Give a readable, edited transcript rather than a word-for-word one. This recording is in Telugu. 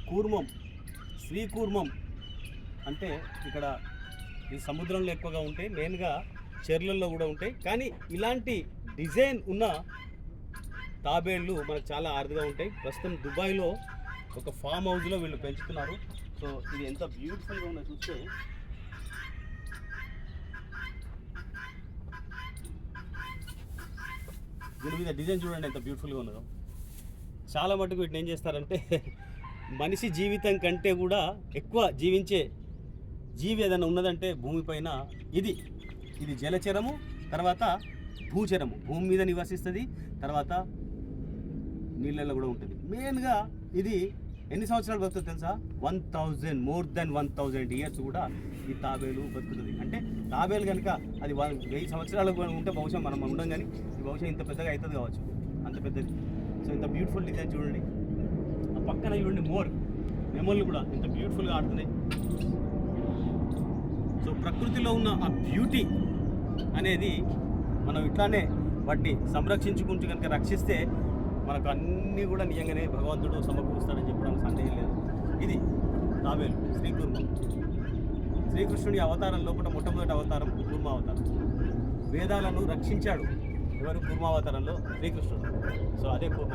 కూర్మం, శ్రీకూర్మం అంటే ఇక్కడ ఈ సముద్రంలో ఎక్కువగా ఉంటాయి, మెయిన్గా చెర్లల్లో కూడా ఉంటాయి. కానీ ఇలాంటి డిజైన్ ఉన్న తాబేళ్ళు మనకు చాలా అరుదుగా ఉంటాయి. ప్రస్తుతం దుబాయ్లో ఒక ఫామ్ హౌస్లో వీళ్ళు పెంచుతున్నారు. సో ఇది ఎంత బ్యూటిఫుల్గా ఉందో చూస్తే, దీని మీద డిజైన్ చూడండి ఎంత బ్యూటిఫుల్గా ఉన్నదో. చాలా మటుకు వీటిని ఏం చేస్తారంటే మనిషి జీవితం కంటే కూడా ఎక్కువ జీవించే జీవి ఏదైనా ఉన్నదంటే భూమిపైన ఇది జలచరము, తర్వాత భూచరము. భూమి మీద నివసిస్తుంది, తర్వాత నీళ్ళల్లో కూడా ఉంటుంది. మెయిన్గా ఇది ఎన్ని సంవత్సరాలు బతుకుతుంది తెలుసా? 1000, మోర్ దెన్ 1000 ఇయర్స్ కూడా ఈ తాబేలు బతుకుతుంది. అంటే తాబేలు కనుక అది 1000 సంవత్సరాలు ఉంటే బహుశా మనం ఉండం, కానీ ఇది బహుశా ఇంత పెద్దగా అవుతుంది కావచ్చు, అంత పెద్దది. సో ఇంత బ్యూటిఫుల్ డిజైన్ చూడండి. ఆ పక్కన చూడండి నెమళ్ళు కూడా ఎంత బ్యూటిఫుల్గా ఆడుతున్నాయి. సో ప్రకృతిలో ఉన్న ఆ బ్యూటీ అనేది మనం ఇట్లానే వాటిని సంరక్షించుకుంటూ కనుక రక్షిస్తే మనకు అన్నీ కూడా నిజంగానే భగవంతుడు సమకూరుస్తాడని చెప్పడానికి సందేహం లేదు. ఇది తాబేలు, శ్రీకూర్మం. శ్రీకృష్ణుడి అవతారం లోపల మొట్టమొదటి అవతారం కూర్మావతారం. వేదాలను రక్షించాడు ఎవరు? కూర్మావతారంలో శ్రీకృష్ణుడు. సో అదే కూర్మ.